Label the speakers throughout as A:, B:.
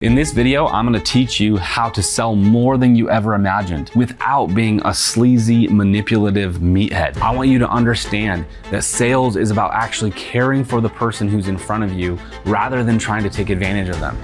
A: In this video, I'm gonna teach you how to sell more than you ever imagined without being a sleazy, manipulative meathead. I want you to understand that sales is about actually caring for the person who's in front of you rather than trying to take advantage of them.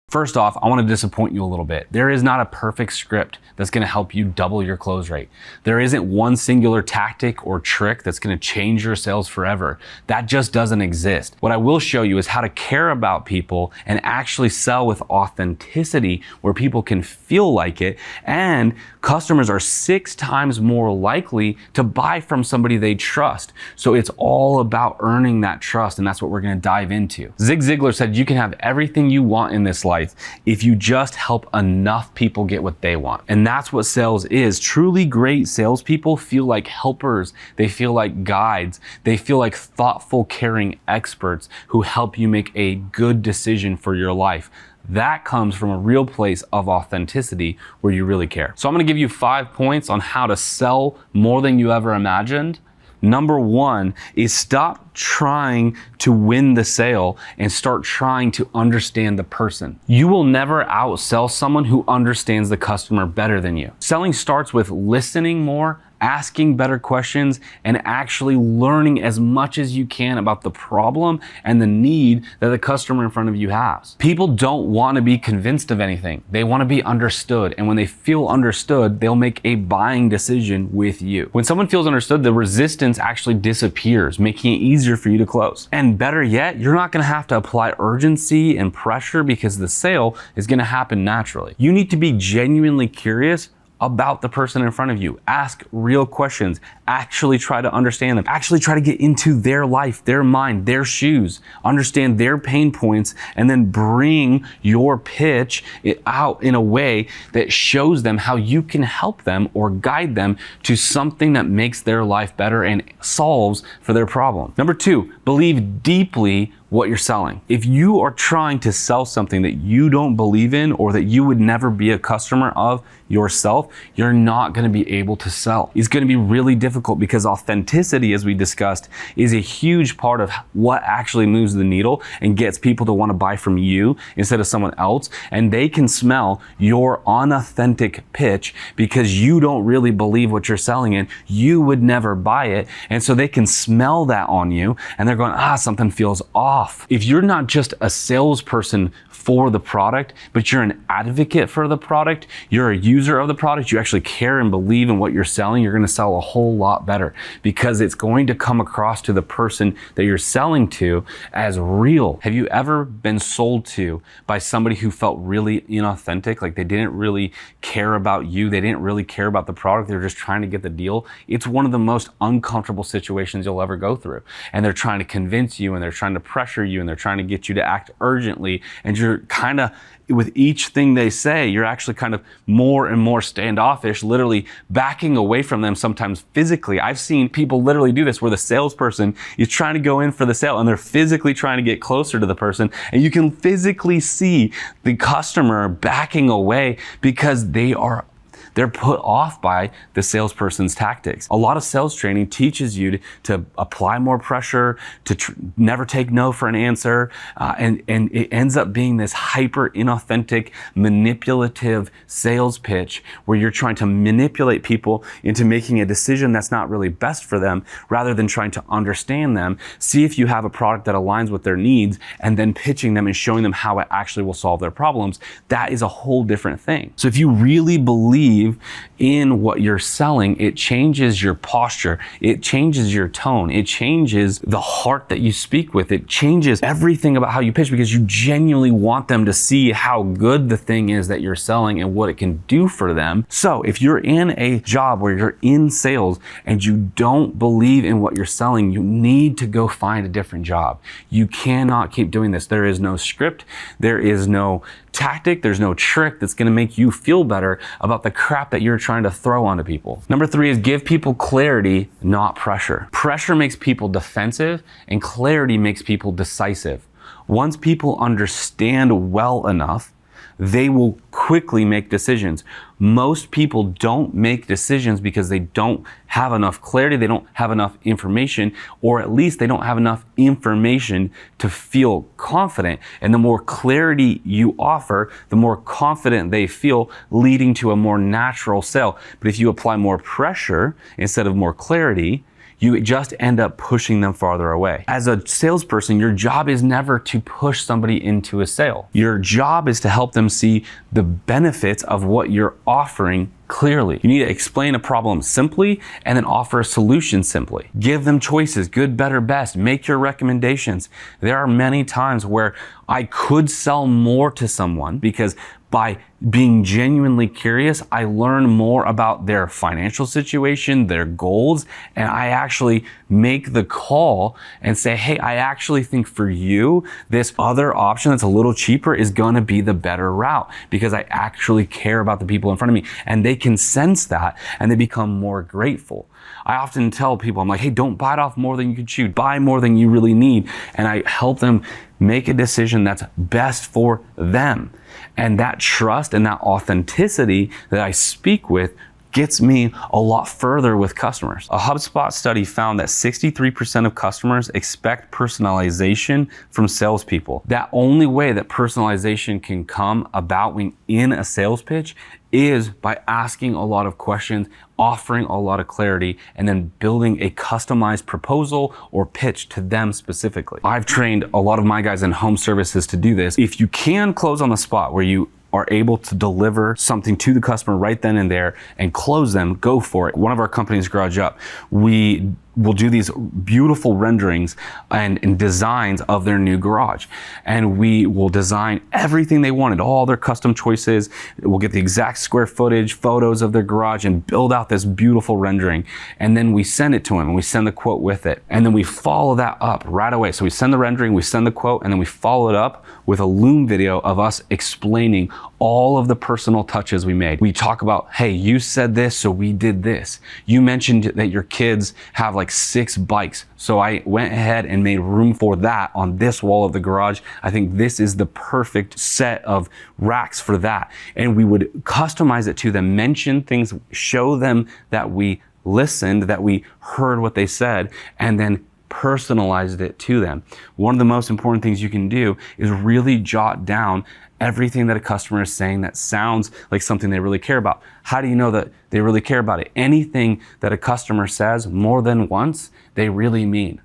A: First off, I want to disappoint you a little bit. There is not a perfect script that's going to help you double your close rate. There isn't one singular tactic or trick that's going to change your sales forever. That just doesn't exist. What I will show you is how to care about people and actually sell with authenticity where people can feel like it, and customers are 6 times more likely to buy from somebody they trust. So it's all about earning that trust, and that's what we're going to dive into. Zig Ziglar said you can have everything you want in this life if you just help enough people get what they want. And that's what sales is. Truly great salespeople feel like helpers. They feel like guides. They feel like thoughtful, caring experts who help you make a good decision for your life. That comes from a real place of authenticity where you really care. So I'm gonna give you 5 points on how to sell more than you ever imagined. Number 1 is stop trying to win the sale and start trying to understand the person. You will never outsell someone who understands the customer better than you. Selling starts with listening more, asking better questions, and actually learning as much as you can about the problem and the need that the customer in front of you has. People don't want to be convinced of anything. They want to be understood. And when they feel understood, they'll make a buying decision with you. When someone feels understood, the resistance actually disappears, making it easier for you to close. And better yet, you're not going to have to apply urgency and pressure because the sale is going to happen naturally. You need to be genuinely curious about the person in front of you. Ask real questions. Actually try to understand them. Actually try to get into their life, their mind, their shoes. Understand their pain points, and then bring your pitch out in a way that shows them how you can help them or guide them to something that makes their life better and solves for their problem. Number 2, believe deeply what you're selling. If you are trying to sell something that you don't believe in or that you would never be a customer of yourself, you're not going to be able to sell. It's going to be really difficult because authenticity, as we discussed, is a huge part of what actually moves the needle and gets people to want to buy from you instead of someone else. And they can smell your unauthentic pitch because you don't really believe what you're selling in. You would never buy it. And so they can smell that on you and they're going, something feels off. If you're not just a salesperson for the product, but you're an advocate for the product, you're a user of the product, you actually care and believe in what you're selling, you're going to sell a whole lot better because it's going to come across to the person that you're selling to as real. Have you ever been sold to by somebody who felt really inauthentic? Like they didn't really care about you. They didn't really care about the product. They're just trying to get the deal. It's one of the most uncomfortable situations you'll ever go through. And they're trying to convince you and they're trying to pressure you and they're trying to get you to act urgently, and you're kind of, with each thing they say, you're actually kind of more and more standoffish, literally backing away from them, sometimes physically. I've seen people literally do this where the salesperson is trying to go in for the sale and they're physically trying to get closer to the person, and you can physically see the customer backing away because they're put off by the salesperson's tactics. A lot of sales training teaches you to apply more pressure, to never take no for an answer, and it ends up being this hyper inauthentic, manipulative sales pitch where you're trying to manipulate people into making a decision that's not really best for them, rather than trying to understand them, see if you have a product that aligns with their needs, and then pitching them and showing them how it actually will solve their problems. That is a whole different thing. So if you really believe in what you're selling, it changes your posture, it changes your tone, it changes the heart that you speak with, it changes everything about how you pitch because you genuinely want them to see how good the thing is that you're selling and what it can do for them. So if you're in a job where you're in sales and you don't believe in what you're selling, you need to go find a different job. You cannot keep doing this. There is no script, there is no tactic, there's no trick that's going to make you feel better about the crap that you're trying to throw onto people. Number 3 is give people clarity, not pressure. Pressure makes people defensive and clarity makes people decisive. Once people understand well enough they will quickly make decisions. Most people don't make decisions because they don't have enough clarity, they don't have enough information, or at least they don't have enough information to feel confident. And the more clarity you offer, the more confident they feel, leading to a more natural sale. But if you apply more pressure instead of more clarity, you just end up pushing them farther away. As a salesperson, your job is never to push somebody into a sale. Your job is to help them see the benefits of what you're offering clearly. You need to explain a problem simply and then offer a solution simply. Give them choices, good, better, best. Make your recommendations. There are many times where I could sell more to someone because by being genuinely curious, I learn more about their financial situation, their goals, and I actually make the call and say, hey, I actually think for you, this other option that's a little cheaper is gonna be the better route because I actually care about the people in front of me. And they can sense that and they become more grateful. I often tell people, I'm like, hey, don't bite off more than you can chew. Buy more than you really need. And I help them make a decision that's best for them. And that trust and that authenticity that I speak with gets me a lot further with customers. A HubSpot study found that 63% of customers expect personalization from salespeople. That only way that personalization can come about when in a sales pitch is by asking a lot of questions, offering a lot of clarity, and then building a customized proposal or pitch to them specifically. I've trained a lot of my guys in home services to do this. If you can close on the spot where you are able to deliver something to the customer right then and there and close them, go for it. One of our companies, Garage Up, we will do these beautiful renderings and designs of their new garage. And we will design everything they wanted, all their custom choices. We'll get the exact square footage, photos of their garage, and build out this beautiful rendering. And then we send it to them and we send the quote with it. And then we follow that up right away. So we send the rendering, we send the quote, and then we follow it up with a Loom video of us explaining all of the personal touches we made. We talk about, hey, you said this, so we did this. You mentioned that your kids have like 6 bikes. So I went ahead and made room for that on this wall of the garage. I think this is the perfect set of racks for that. And we would customize it to them, mention things, show them that we listened, that we heard what they said, and then personalized it to them. One of the most important things you can do is really jot down everything that a customer is saying that sounds like something they really care about. How do you know that they really care about it? Anything that a customer says more than once, they really mean.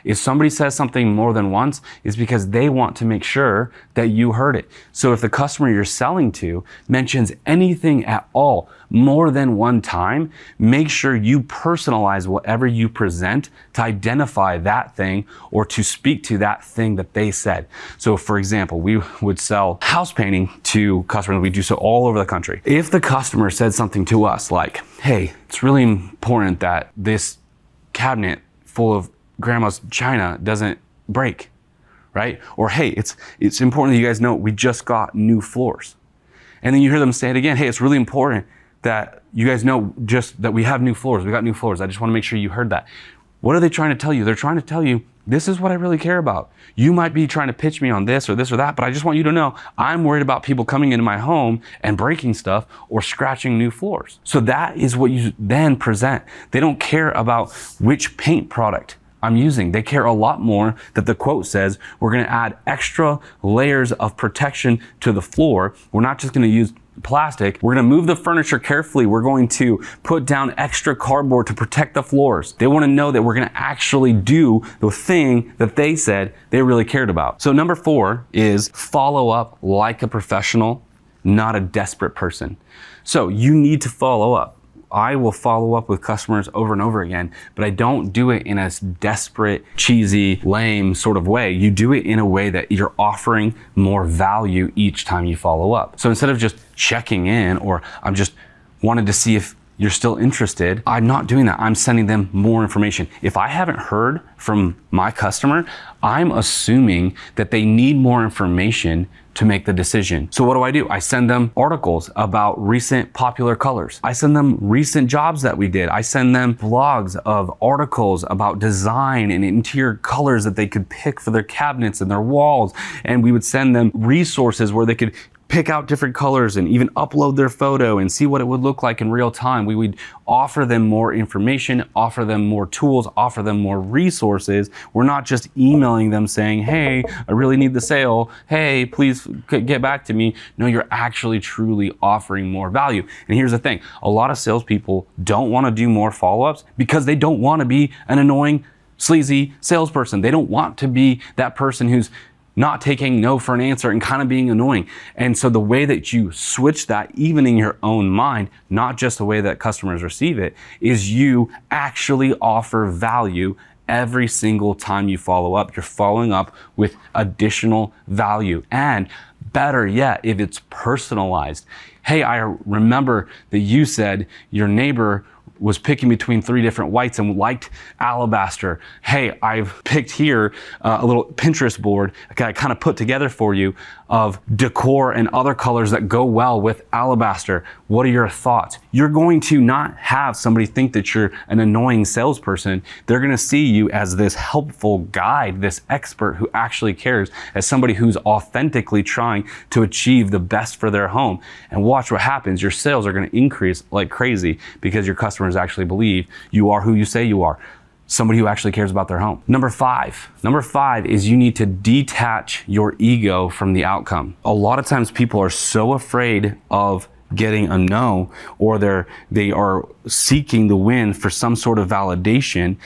A: If somebody says something more than once, it's because they want to make sure that you heard it. So if the customer you're selling to mentions anything at all more than one time, make sure you personalize whatever you present to identify that thing or to speak to that thing that they said. So for example, we would sell house painting to customers. We do so all over the country. If the customer said something to us like, hey, it's really important that this cabinet full of grandma's china doesn't break, right? Or hey, it's important that you guys know we just got new floors. And then you hear them say it again, hey, it's really important that you guys know just that we have new floors. We got new floors. I just want to make sure you heard that. What are they trying to tell you? They're trying to tell you, this is what I really care about. You might be trying to pitch me on this or that, but I just want you to know I'm worried about people coming into my home and breaking stuff or scratching new floors. So that is what you then present. They don't care about which paint product I'm using. They care a lot more that the quote says we're going to add extra layers of protection to the floor. We're not just going to use plastic. We're going to move the furniture carefully. We're going to put down extra cardboard to protect the floors. They want to know that we're going to actually do the thing that they said they really cared about. So number 4 is follow up like a professional, not a desperate person. So you need to follow up. I will follow up with customers over and over again, but I don't do it in a desperate, cheesy, lame sort of way. You do it in a way that you're offering more value each time you follow up. So instead of just checking in or I'm just wanted to see if you're still interested, I'm not doing that. I'm sending them more information. If I haven't heard from my customer, I'm assuming that they need more information to make the decision. So what do? I send them articles about recent popular colors. I send them recent jobs that we did. I send them blogs of articles about design and interior colors that they could pick for their cabinets and their walls. And we would send them resources where they could pick out different colors and even upload their photo and see what it would look like in real time. We would offer them more information, offer them more tools, offer them more resources. We're not just emailing them saying, hey, I really need the sale. Hey, please get back to me. No, you're actually truly offering more value. And here's the thing. A lot of salespeople don't want to do more follow-ups because they don't want to be an annoying, sleazy salesperson. They don't want to be that person who's not taking no for an answer and kind of being annoying. And so the way that you switch that, even in your own mind, not just the way that customers receive it, is you actually offer value every single time you follow up. You're following up with additional value. And better yet, if it's personalized. Hey, I remember that you said your neighbor was picking between 3 different whites and liked alabaster. Hey, I've picked here a little Pinterest board I kind of put together for you of decor and other colors that go well with alabaster. What are your thoughts? You're going to not have somebody think that you're an annoying salesperson. They're going to see you as this helpful guide, this expert who actually cares, as somebody who's authentically trying to achieve the best for their home. And watch what happens. Your sales are going to increase like crazy because your customers actually believe you are who you say you are. Somebody who actually cares about their home. Number five is you need to detach your ego from the outcome. A lot of times people are so afraid of getting a no, or they are seeking the win for some sort of validation.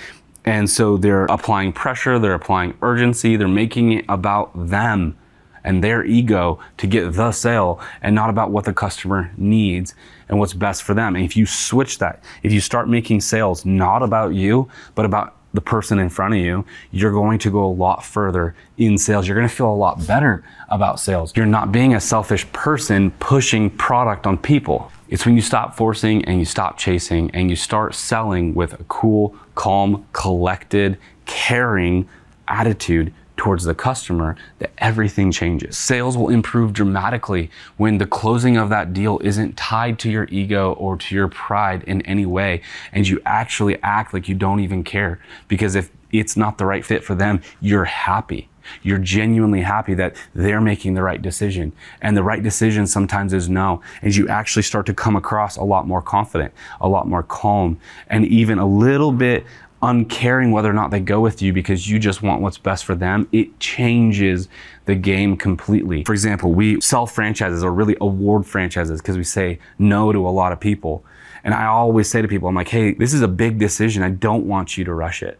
A: And so they're applying pressure, they're applying urgency, they're making it about them and their ego to get the sale and not about what the customer needs and what's best for them. And if you switch that, if you start making sales not about you, but about the person in front of you, you're going to go a lot further in sales. You're going to feel a lot better about sales. You're not being a selfish person pushing product on people. It's when you stop forcing and you stop chasing and you start selling with a cool, calm, collected, caring attitude towards the customer that everything changes. Sales will improve dramatically when the closing of that deal isn't tied to your ego or to your pride in any way, and you actually act like you don't even care. Because if it's not the right fit for them, you're happy. You're genuinely happy that they're making the right decision. And the right decision sometimes is no. And you actually start to come across a lot more confident, a lot more calm, and even a little bit uncaring whether or not they go with you because you just want what's best for them. It changes the game completely. For example, we sell franchises, or really award franchises, because we say no to a lot of people. And I always say to people, I'm like, hey, this is a big decision. I don't want you to rush it.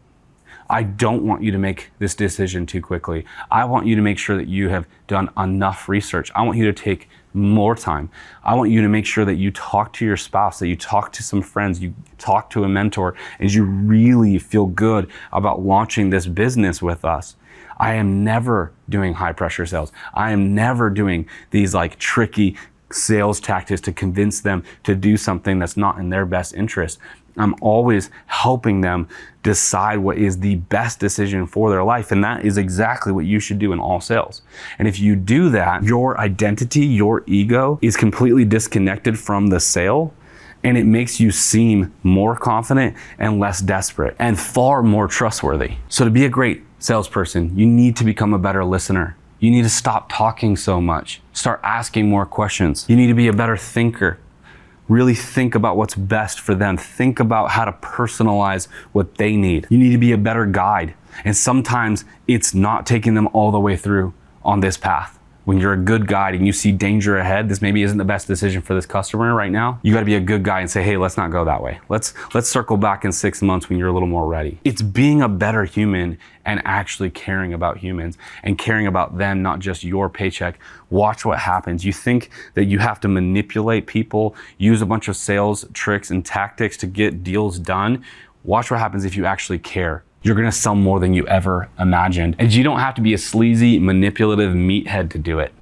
A: I don't want you to make this decision too quickly. I want you to make sure that you have done enough research. I want you to take more time. I want you to make sure that you talk to your spouse, that you talk to some friends, you talk to a mentor, and you really feel good about launching this business with us. I am never doing high pressure sales. I am never doing these like tricky sales tactics to convince them to do something that's not in their best interest. I'm always helping them decide what is the best decision for their life. And that is exactly what you should do in all sales. And if you do that, your identity, your ego is completely disconnected from the sale. And it makes you seem more confident and less desperate and far more trustworthy. So to be a great salesperson, you need to become a better listener. You need to stop talking so much. Start asking more questions. You need to be a better thinker. Really think about what's best for them. Think about how to personalize what they need. You need to be a better guide. And sometimes it's not taking them all the way through on this path. When you're a good guide and you see danger ahead, this maybe isn't the best decision for this customer right now. You got to be a good guy and say, hey, let's not go that way. Let's circle back in 6 months when you're a little more ready. It's being a better human and actually caring about humans and caring about them, not just your paycheck. Watch what happens. You think that you have to manipulate people, use a bunch of sales tricks and tactics to get deals done. Watch what happens if you actually care. You're gonna sell more than you ever imagined. And you don't have to be a sleazy, manipulative meathead to do it.